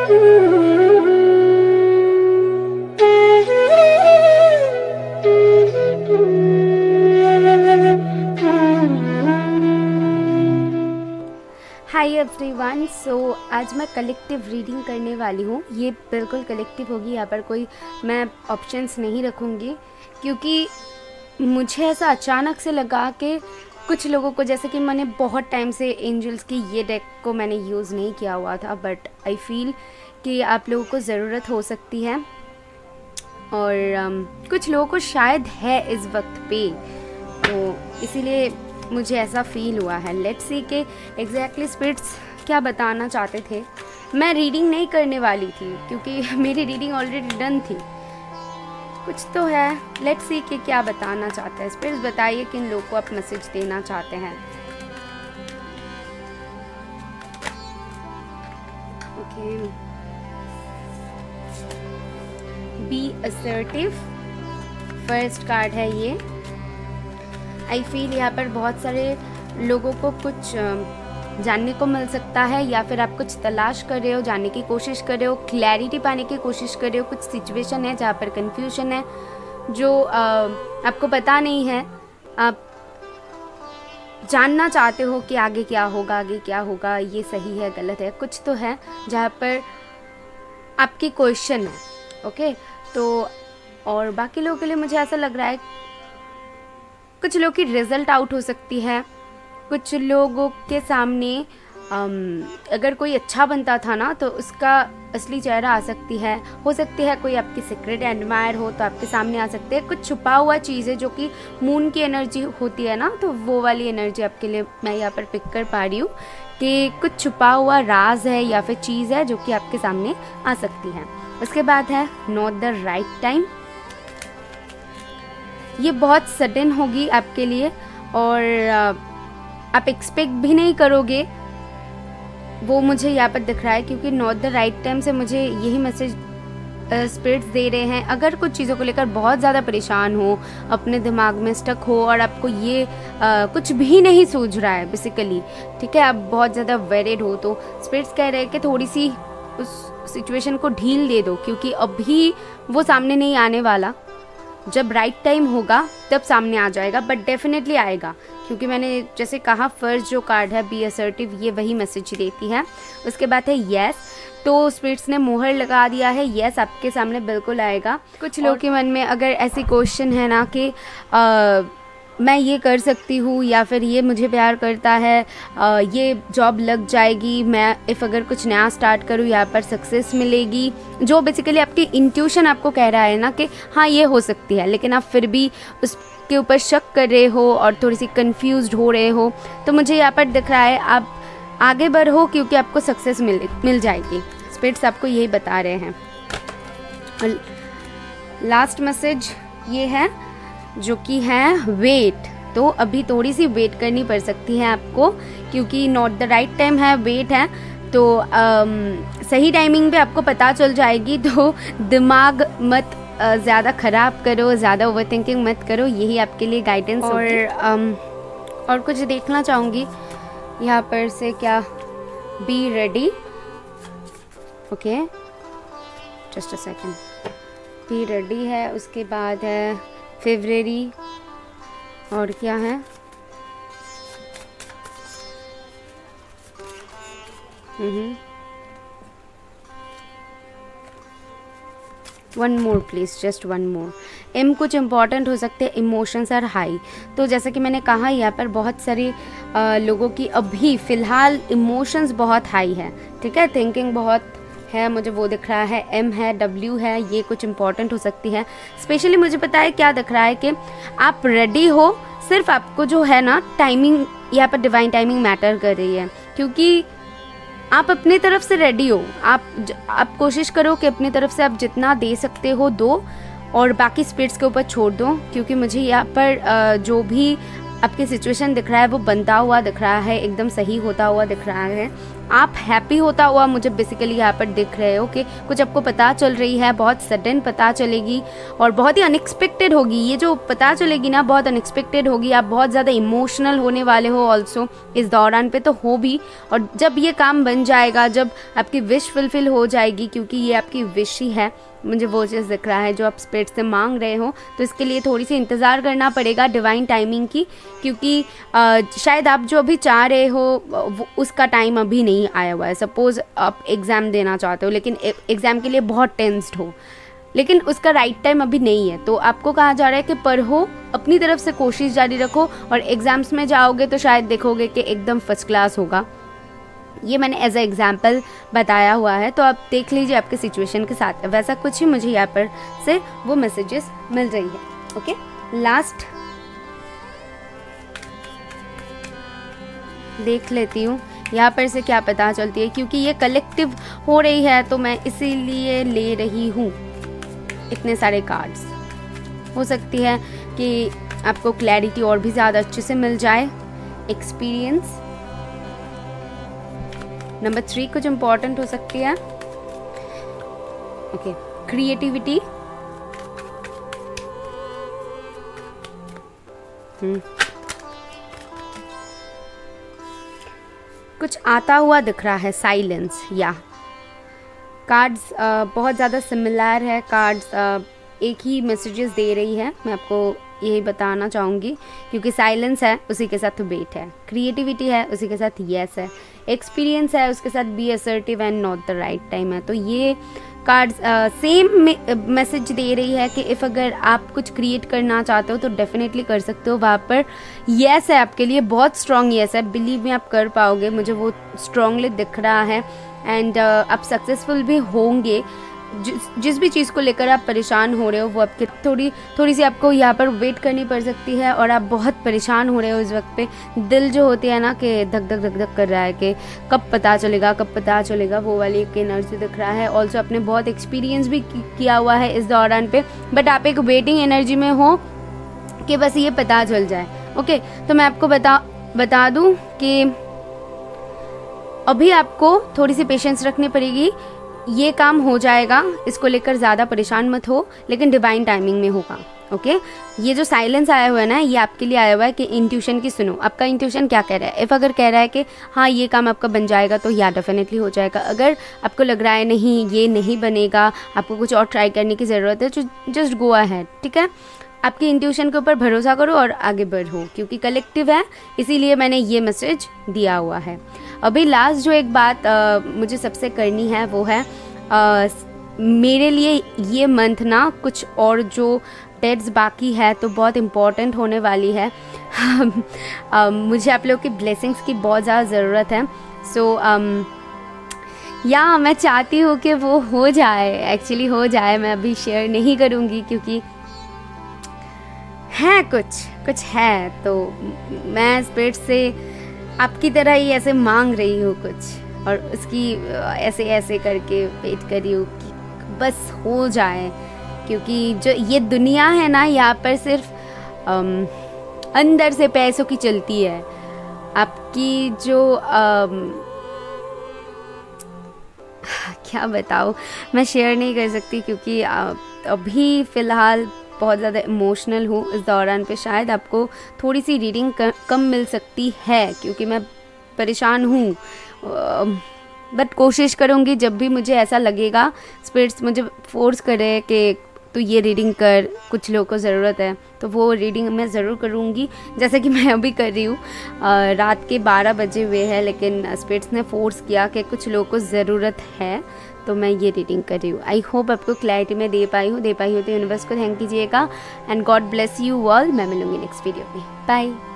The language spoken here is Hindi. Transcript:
हाय एवरीवन, सो आज मैं कलेक्टिव रीडिंग करने वाली हूँ। ये बिल्कुल कलेक्टिव होगी, यहाँ पर कोई मैं ऑप्शंस नहीं रखूँगी क्योंकि मुझे ऐसा अचानक से लगा कि कुछ लोगों को, जैसे कि मैंने बहुत टाइम से एंजल्स की ये डेक को मैंने यूज़ नहीं किया हुआ था, बट आई फील कि आप लोगों को ज़रूरत हो सकती है और कुछ लोगों को शायद है इस वक्त पे, तो इसीलिए मुझे ऐसा फील हुआ है। लेट्स सी के एग्जैक्टली स्पिरिट्स क्या बताना चाहते थे। मैं रीडिंग नहीं करने वाली थी क्योंकि मेरी रीडिंग ऑलरेडी डन थी। कुछ तो है, लेट्स सी के क्या बताना चाहते हैं स्पिरिट्स। बताइए किन लोगों को आप मैसेज देना चाहते हैं। Okay, be assertive first card है ये। आई फील यहाँ पर बहुत सारे लोगों को कुछ जानने को मिल सकता है, या फिर आप कुछ तलाश कर रहे हो, जानने की कोशिश कर रहे हो, क्लैरिटी पाने की कोशिश कर रहे हो। कुछ सिचुएशन है जहाँ पर कंफ्यूजन है, जो आपको पता नहीं है। आप जानना चाहते हो कि आगे क्या होगा, आगे क्या होगा, ये सही है गलत है, कुछ तो है जहाँ पर आपकी क्वेश्चन है। ओके, तो और बाकी लोगों के लिए मुझे ऐसा लग रहा है कुछ लोगों की रिजल्ट आउट हो सकती है। कुछ लोगों के सामने अगर कोई अच्छा बनता था ना, तो उसका असली चेहरा आ सकती है। हो सकती है कोई आपकी सीक्रेट एडमायर हो तो आपके सामने आ सकते हैं। कुछ छुपा हुआ चीज़ है जो कि मून की एनर्जी होती है ना, तो वो वाली एनर्जी आपके लिए मैं यहाँ पर पिक कर पा रही हूँ कि कुछ छुपा हुआ राज है या फिर चीज़ है जो कि आपके सामने आ सकती है। उसके बाद है नॉट द राइट टाइम। ये बहुत सडन होगी आपके लिए और आप एक्सपेक्ट भी नहीं करोगे, वो मुझे यहाँ पर दिख रहा है क्योंकि नॉट द राइट टाइम से मुझे यही मैसेज स्पिरिट्स दे रहे हैं। अगर कुछ चीज़ों को लेकर बहुत ज़्यादा परेशान हो, अपने दिमाग में स्टक हो और आपको ये कुछ भी नहीं सूझ रहा है बेसिकली, ठीक है, आप बहुत ज़्यादा वेरिड हो, तो स्पिरिट्स कह रहे हैं कि थोड़ी सी उस सिचुएशन को ढील दे दो क्योंकि अभी वो सामने नहीं आने वाला। जब राइट टाइम होगा तब सामने आ जाएगा, बट डेफिनेटली आएगा क्योंकि मैंने जैसे कहा फर्स्ट जो कार्ड है बी असर्टिव, ये वही मैसेज देती है। उसके बाद है यस, तो स्पिरिट्स ने मोहर लगा दिया है, यस आपके सामने बिल्कुल आएगा। कुछ लोगों के मन में अगर ऐसी क्वेश्चन है ना कि मैं ये कर सकती हूँ या फिर ये मुझे प्यार करता है, ये जॉब लग जाएगी, मैं अगर कुछ नया स्टार्ट करूँ यहाँ पर सक्सेस मिलेगी, जो बेसिकली आपकी इंट्यूशन आपको कह रहा है ना कि हाँ ये हो सकती है, लेकिन आप फिर भी उसके ऊपर शक कर रहे हो और थोड़ी सी कंफ्यूज्ड हो रहे हो, तो मुझे यहाँ पर दिख रहा है आप आगे बढ़ो क्योंकि आपको सक्सेस मिल जाएगी। स्पिरिट्स आपको यही बता रहे हैं। और लास्ट मैसेज ये है जो कि है वेट। तो अभी थोड़ी सी वेट करनी पड़ सकती है आपको क्योंकि नॉट द राइट टाइम है, वेट है, तो सही टाइमिंग पे आपको पता चल जाएगी। तो दिमाग मत ज़्यादा ख़राब करो, ज़्यादा ओवरथिंकिंग मत करो, यही आपके लिए गाइडेंस। और कुछ देखना चाहूँगी यहाँ पर से, क्या be ready. Okay, just a second, be ready है। उसके बाद है फेब्रुअरी, और क्या है one more please, just one more. एम कुछ इंपॉर्टेंट हो सकते हैं, इमोशंस आर हाई। तो जैसा कि मैंने कहा यहाँ पर बहुत सारे लोगों की अभी फ़िलहाल इमोशंस बहुत हाई है, ठीक है, थिंकिंग बहुत है, मुझे वो दिख रहा है। एम है, डब्ल्यू है, ये कुछ इंपॉर्टेंट हो सकती है। स्पेशली मुझे पता है क्या दिख रहा है कि आप रेडी हो, सिर्फ आपको जो है ना टाइमिंग, यहाँ पर डिवाइन टाइमिंग मैटर कर रही है क्योंकि आप अपनी तरफ से रेडी हो। आप कोशिश करो कि अपनी तरफ से आप जितना दे सकते हो दो और बाकी स्पिरिट्स के ऊपर छोड़ दो क्योंकि मुझे यहाँ पर जो भी आपकी सिचुएशन दिख रहा है वो बनता हुआ दिख रहा है, एकदम सही होता हुआ दिख रहा है। आप हैप्पी होता हुआ मुझे बेसिकली यहाँ पर दिख रहे हो कि कुछ आपको पता चल रही है, बहुत सडन पता चलेगी और बहुत ही अनएक्सपेक्टेड होगी। ये जो पता चलेगी ना बहुत अनएक्सपेक्टेड होगी। आप बहुत ज़्यादा इमोशनल होने वाले हो ऑल्सो इस दौरान पे, तो हो भी। और जब ये काम बन जाएगा, जब आपकी विश फुलफिल हो जाएगी, क्योंकि ये आपकी विश ही है, मुझे वो चीज़ दिख रहा है जो आप स्पिरिट से मांग रहे हो, तो इसके लिए थोड़ी सी इंतज़ार करना पड़ेगा डिवाइन टाइमिंग की, क्योंकि शायद आप जो अभी चाह रहे हो उसका टाइम अभी नहीं आया हुआ है। सपोज़ आप एग्ज़ाम देना चाहते हो लेकिन एग्ज़ाम के लिए बहुत टेंस्ड हो, लेकिन उसका राइट टाइम अभी नहीं है, तो आपको कहा जा रहा है कि पढ़ो, अपनी तरफ से कोशिश जारी रखो और एग्ज़ाम्स में जाओगे तो शायद देखोगे कि एकदम फर्स्ट क्लास होगा। ये मैंने एज अ एग्जाम्पल बताया हुआ है, तो आप देख लीजिए आपके सिचुएशन के साथ वैसा कुछ ही मुझे यहाँ पर से वो मैसेजेस मिल रही है। ओके, लास्ट देख लेती हूँ यहाँ पर से क्या पता चलती है, क्योंकि ये कलेक्टिव हो रही है तो मैं इसीलिए ले रही हूँ इतने सारे कार्ड्स। हो सकती है कि आपको क्लैरिटी और भी ज़्यादा अच्छे से मिल जाए। एक्सपीरियंस नंबर 3 कुछ इम्पोर्टेंट हो सकती है। ओके, क्रिएटिविटी, कुछ आता हुआ दिख रहा है, साइलेंस। या कार्ड्स बहुत ज़्यादा सिमिलर है, कार्ड्स एक ही मैसेजेस दे रही है। मैं आपको यही बताना चाहूँगी, क्योंकि साइलेंस है उसी के साथ वेट है, क्रिएटिविटी है उसी के साथ यस है, एक्सपीरियंस है उसके साथ be assertive and not the right time है। तो ये कार्ड्स सेम मैसेज दे रही है कि इफ़ अगर आप कुछ क्रिएट करना चाहते हो तो डेफिनेटली कर सकते हो। वहाँ पर यस है आपके लिए, बहुत स्ट्रॉन्ग यस है, बिलीव में आप कर पाओगे, मुझे वो स्ट्रॉन्गली दिख रहा है। एंड आप सक्सेसफुल भी होंगे। जिस भी चीज़ को लेकर आप परेशान हो रहे हो वो आपके थोड़ी सी आपको यहाँ पर वेट करनी पड़ सकती है, और आप बहुत परेशान हो रहे हो इस वक्त पे। दिल जो होती है ना कि धक धक धक धक कर रहा है कि कब पता चलेगा, वो वाली एक एनर्जी दिख रहा है। ऑल्सो आपने बहुत एक्सपीरियंस भी किया हुआ है इस दौरान पे, बट आप एक वेटिंग एनर्जी में हो कि बस ये पता चल जाए। ओके, तो मैं आपको बता दूँ कि अभी आपको थोड़ी सी पेशेंस रखनी पड़ेगी। ये काम हो जाएगा, इसको लेकर ज़्यादा परेशान मत हो, लेकिन डिवाइन टाइमिंग में होगा। ओके, ये जो साइलेंस आया हुआ है ना, ये आपके लिए आया हुआ है कि इंट्यूशन की सुनो। आपका इंट्यूशन क्या कह रहा है? इफ़ अगर कह रहा है कि हाँ ये काम आपका बन जाएगा तो या डेफिनेटली हो जाएगा। अगर आपको लग रहा है नहीं ये नहीं बनेगा, आपको कुछ और ट्राई करने की ज़रूरत है, तो जस्ट गो अहेड। ठीक है, आपकी इंट्यूशन के ऊपर भरोसा करो और आगे बढ़ो, क्योंकि कलेक्टिव है, इसीलिए मैंने ये मैसेज दिया हुआ है। अभी लास्ट जो एक बात मुझे सबसे करनी है वो है मेरे लिए ये मंथ ना कुछ और जो डेट्स बाकी है तो बहुत इम्पॉर्टेंट होने वाली है। मुझे आप लोगों की ब्लेसिंग्स की बहुत ज़्यादा ज़रूरत है। सो या मैं चाहती हूँ कि वो हो जाए, एक्चुअली हो जाए। मैं अभी शेयर नहीं करूँगी क्योंकि है कुछ है, तो मैं स्पिरिट से आपकी तरह ही ऐसे मांग रही हूँ कुछ, और उसकी ऐसे करके वेट कर रही हूँ कि बस हो जाए। क्योंकि जो ये दुनिया है ना, यहाँ पर सिर्फ अंदर से पैसों की चलती है। आपकी जो क्या बताऊँ, मैं शेयर नहीं कर सकती क्योंकि अभी फ़िलहाल बहुत ज़्यादा इमोशनल हूँ इस दौरान पे। शायद आपको थोड़ी सी रीडिंग कम मिल सकती है क्योंकि मैं परेशान हूँ, बट कोशिश करूँगी जब भी मुझे ऐसा लगेगा, स्पिरिट्स मुझे फोर्स करे कि तो ये रीडिंग कर, कुछ लोगों को ज़रूरत है, तो वो रीडिंग मैं ज़रूर करूँगी, जैसे कि मैं अभी कर रही हूँ। रात के 12 बजे हुए हैं, लेकिन स्पिरिट्स ने फोर्स किया कि कुछ लोगों को ज़रूरत है, तो मैं ये रीडिंग कर रही हूँ। आई होप आपको क्लैरिटी में दे पाई हूँ तो यूनिवर्स को थैंक कीजिएगा। And God bless you all. मैं मिलूँगी नेक्स्ट वीडियो में। बाय।